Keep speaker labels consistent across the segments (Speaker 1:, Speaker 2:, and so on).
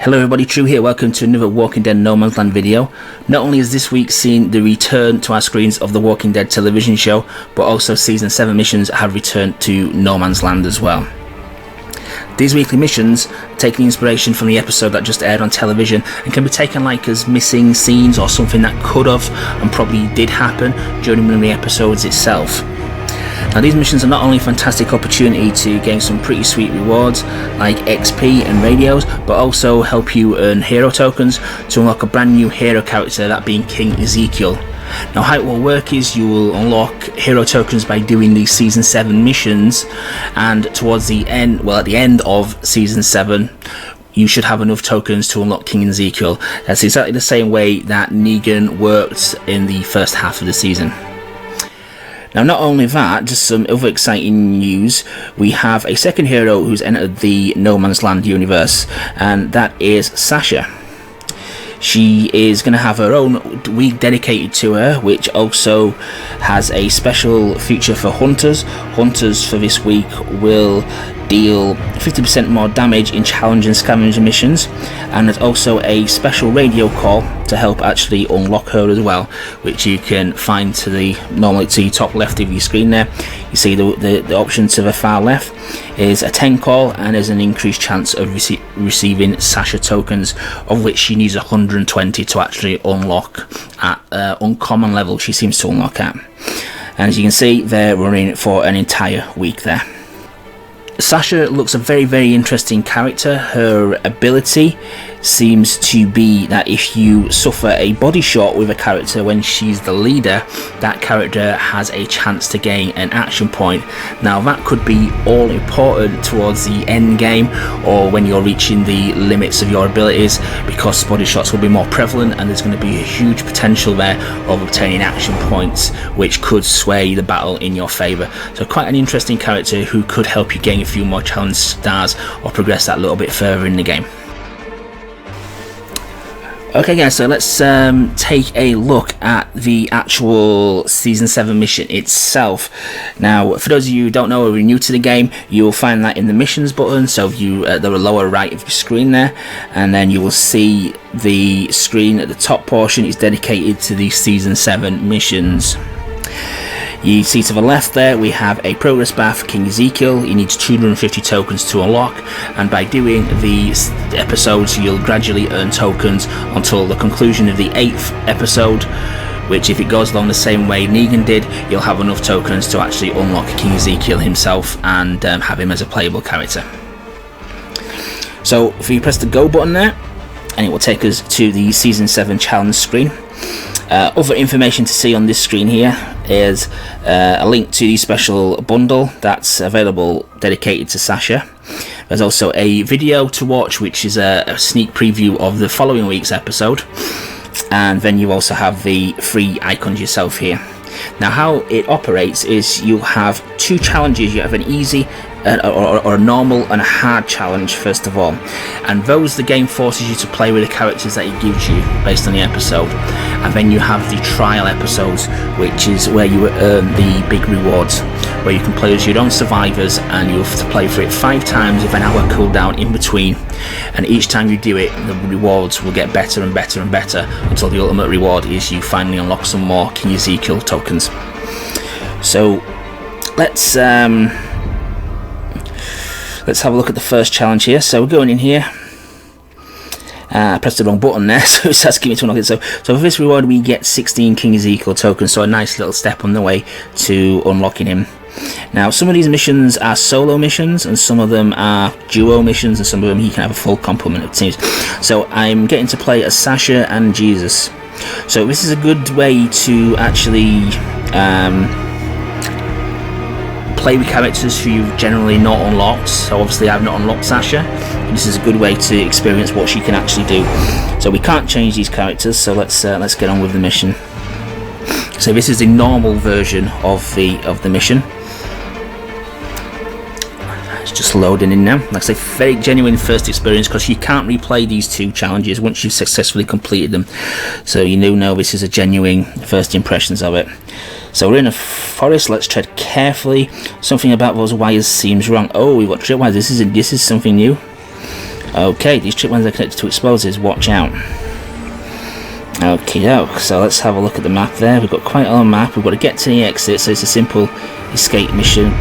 Speaker 1: Hello everybody, True here, welcome to another Walking Dead No Man's Land video. Not only is this week seeing the return to our screens of the Walking Dead television show, but also Season 7 missions have returned to No Man's Land as well. These weekly missions take the inspiration from the episode that just aired on television and can be taken like as missing scenes or something that could have and probably did happen during one of the episodes itself. Now these missions are not only a fantastic opportunity to gain some pretty sweet rewards like XP and radios, but also help you earn hero tokens to unlock a brand new hero character, that being King Ezekiel. Now how it will work is you will unlock hero tokens by doing these Season 7 missions, and towards the end, well at the end of Season 7, you should have enough tokens to unlock King Ezekiel. That's exactly the same way that Negan worked in the first half of the season. Now not only that, just some other exciting news, we have a second hero who's entered the No Man's Land universe, and that is Sasha. She is going to have her own week dedicated to her, which also has a special feature for hunters. Hunters for this week will deal 50% more damage in challenge and scavenger missions, and there's also a special radio call to help actually unlock her as well, which you can find to the top left of your screen there. You see the option to the far left is a 10 call, and there's an increased chance of receiving Sasha tokens, of which she needs 120 to actually unlock at uncommon level she seems to unlock at. And as you can see, they're running for an entire week there. Sasha looks a very interesting character. Her ability seems to be that if you suffer a body shot with a character when she's the leader, that character has a chance to gain an action point. Now that could be all important towards the end game or when you're reaching the limits of your abilities, because body shots will be more prevalent and there's going to be a huge potential there of obtaining action points which could sway the battle in your favour. So quite an interesting character who could help you gain a few more challenge stars or progress that little bit further in the game. Okay guys, so let's take a look at the actual Season 7 mission itself. Now for those of you who don't know or are new to the game, you will find that in the missions button, so if you at the lower right of your screen there, and then you will see the screen at the top portion is dedicated to the Season 7 missions. You see to the left there we have a progress bar for King Ezekiel. He needs 250 tokens to unlock, and by doing these episodes you'll gradually earn tokens until the conclusion of the 8th episode, which if it goes along the same way Negan did, you'll have enough tokens to actually unlock King Ezekiel himself and have him as a playable character. So if you press the go button there, and it will take us to the Season 7 challenge screen. Other information to see on this screen here is a link to the special bundle that's available dedicated to Sasha. There's also a video to watch which is a sneak preview of the following week's episode, and then you also have the free icons yourself here. Now how it operates is you have two challenges. You have an easy or a normal and a hard challenge first of all, and those the game forces you to play with the characters that it gives you based on the episode. And then you have the trial episodes, which is where you earn the big rewards, where you can play as your own survivors and you have to play for it 5 times with an hour cooldown in between, and each time you do it the rewards will get better and better and better until the ultimate reward is you finally unlock some more King Ezekiel tokens. So let's have a look at the first challenge here. So we're going in here. I pressed the wrong button there, so it's asking me to unlock it. So for this reward we get 16 King Ezekiel tokens, so a nice little step on the way to unlocking him. Now some of these missions are solo missions, and some of them are duo missions, and some of them he can have a full complement of teams. So I'm getting to play as Sasha and Jesus. So this is a good way to actually play with characters who you've generally not unlocked. So obviously I've not unlocked Sasha, but this is a good way to experience what she can actually do. So we can't change these characters, so let's get on with the mission. So this is the normal version of the mission. It's just loading in now. Like I say, very genuine first experience, because you can't replay these two challenges once you've successfully completed them. So you know this is a genuine first impressions of it. So we're in a forest. Let's tread carefully. Something about those wires seems wrong. Oh, we've got trip wires. This is something new. Okay, these tripwires are connected to explosives, watch out. Okie doke, so let's have a look at the map there. We've got quite a long map. We've got to get to the exit, so it's a simple escape mission,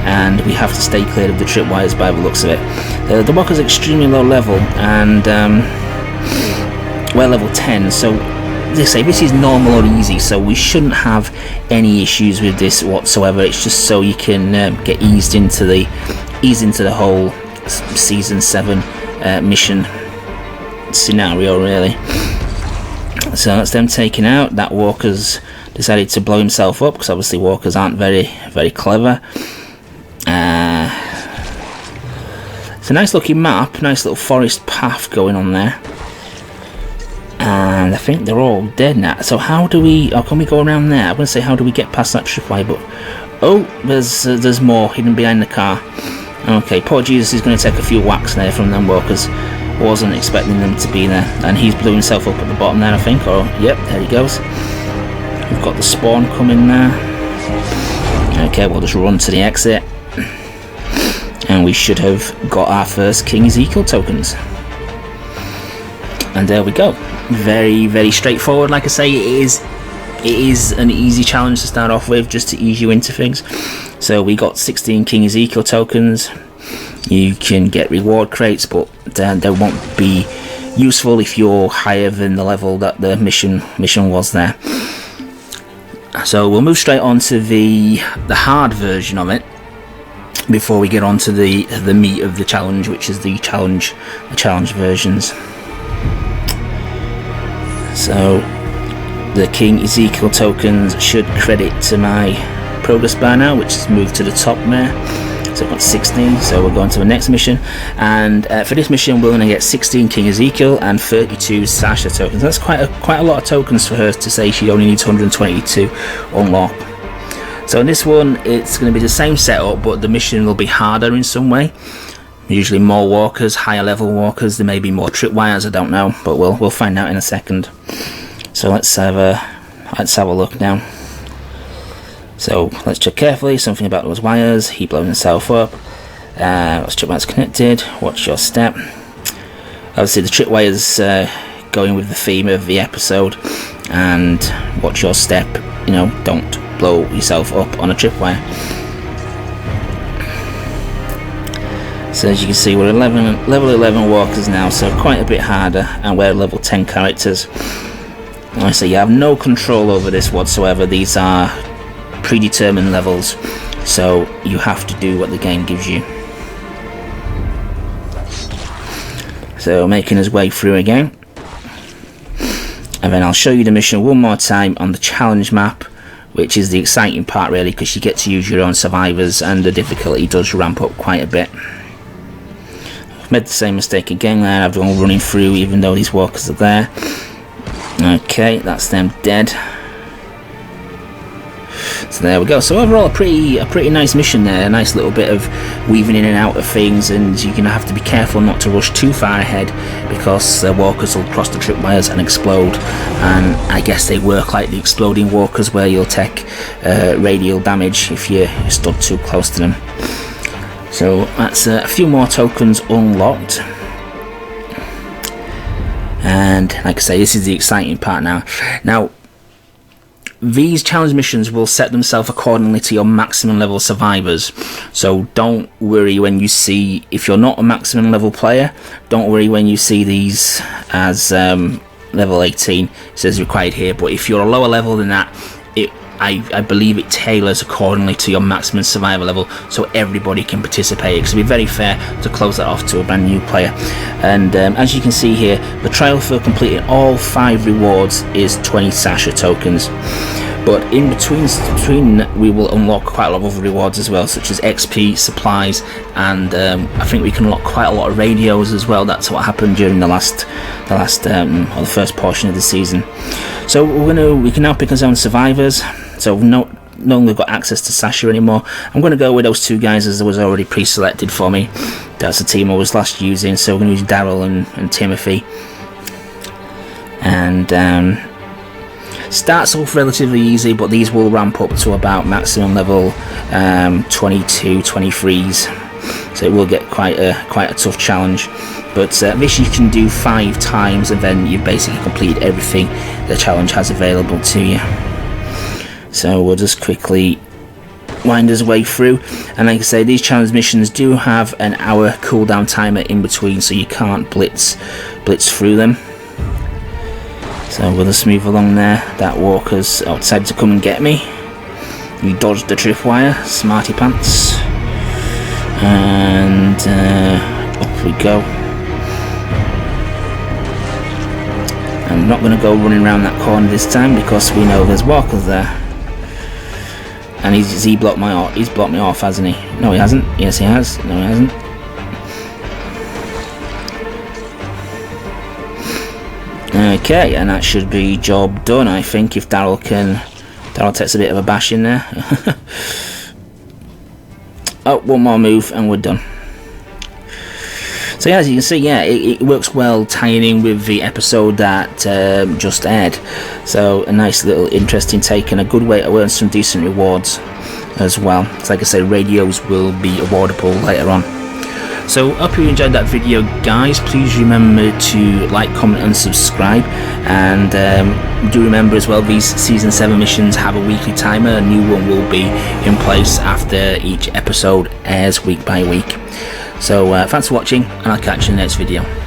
Speaker 1: and we have to stay clear of the tripwires by the looks of it. The walker's extremely low level, and we're level 10, so they say this is normal or easy, so we shouldn't have any issues with this whatsoever. It's just so you can get eased into the whole season 7 mission scenario, really. So that's them taken out. That walker's decided to blow himself up, because obviously walkers aren't very clever. It's a nice looking map, nice little forest path going on there, and I think they're all dead now. So how can we go around there? I'm going to say, how do we get past that tripwire? But oh, there's more hidden behind the car. Okay, poor Jesus is going to take a few whacks there from them walkers. Wasn't expecting them to be there, and he's blew himself up at the bottom there, I think. Oh, yep, there he goes. We've got the spawn coming there. Okay, we'll just run to the exit, and we should have got our first King Ezekiel tokens. And there we go. Very straightforward. Like I say, it is an easy challenge to start off with, just to ease you into things. So we got 16 King Ezekiel tokens. You can get reward crates, but they won't be useful if you're higher than the level that the mission was there. So we'll move straight on to the hard version of it before we get on to the meat of the challenge, which is the challenge versions. So the King Ezekiel tokens should credit to my progress bar now, which has moved to the top there. So I've got 16, so we're going to the next mission, and for this mission we're going to get 16 King Ezekiel and 32 Sasha tokens. That's quite a lot of tokens for her to say she only needs 120 to unlock. So in this one it's going to be the same setup, but the mission will be harder in some way. Usually more walkers, higher level walkers. There may be more tripwires, I don't know, but we'll find out in a second. So let's have a look now. So let's check carefully. Something about those wires. He blows himself up. Let's check what's connected. Watch your step. Obviously the tripwires going with the theme of the episode, and watch your step. You know, don't blow yourself up on a tripwire. So as you can see, we're level 11 walkers now, so quite a bit harder, and we're level 10 characters. Like I say, you have no control over this whatsoever. These are predetermined levels, so you have to do what the game gives you. So making his way through again, and then I'll show you the mission one more time on the challenge map, which is the exciting part really, because you get to use your own survivors and the difficulty does ramp up quite a bit. I've made the same mistake again there. I've gone running through even though these walkers are there. Okay, that's them dead. So there we go. So overall, a pretty nice mission there. A nice little bit of weaving in and out of things, and you're going to have to be careful not to rush too far ahead, because walkers will cross the tripwires and explode. And I guess they work like the exploding walkers, where you'll take radial damage if you stood too close to them. So that's a few more tokens unlocked. And like I say, this is the exciting part now. Now, these challenge missions will set themselves accordingly to your maximum level survivors. So don't worry when you see, if you're not a maximum level player, don't worry when you see these as level 18. It says required here, but if you're a lower level than that, I believe it tailors accordingly to your maximum survivor level, so everybody can participate. It should be very fair to close that off to a brand new player. And as you can see here, the trial for completing all 5 rewards is 20 Sasha tokens. But in between we will unlock quite a lot of other rewards as well, such as XP, supplies, and I think we can unlock quite a lot of radios as well. That's what happened during the first portion of the season. So we can now pick our own survivors. So we've no longer got access to Sasha anymore. I'm going to go with those 2 guys as they was already pre-selected for me. That's the team I was last using. So we're going to use Daryl and Timothy. And starts off relatively easy, but these will ramp up to about maximum level 22, 23s. So it will get quite a tough challenge. But this you can do 5 times, and then you've basically completed everything the challenge has available to you. So we'll just quickly wind us way through, and like I say, these challenge missions do have an hour cooldown timer in between, so you can't blitz through them. So we'll just move along there. That walker's decided to come and get me. We dodged the tripwire, smarty pants, and up we go. I'm not going to go running around that corner this time because we know there's walkers there. And he's blocked me off, hasn't he? No, he hasn't. Yes, he has. No, he hasn't. Okay, and that should be job done, I think, if Daryl takes a bit of a bash in there. Oh, one more move and we're done. So yeah, as you can see, yeah, it works well tying in with the episode that just aired. So a nice little interesting take and a good way to earn some decent rewards as well. So like I say, radios will be awardable later on. So hope you enjoyed that video, guys. Please remember to like, comment and subscribe, and do remember as well, these season 7 missions have a weekly timer. A new one will be in place after each episode airs week by week. So thanks for watching, and I'll catch you in the next video.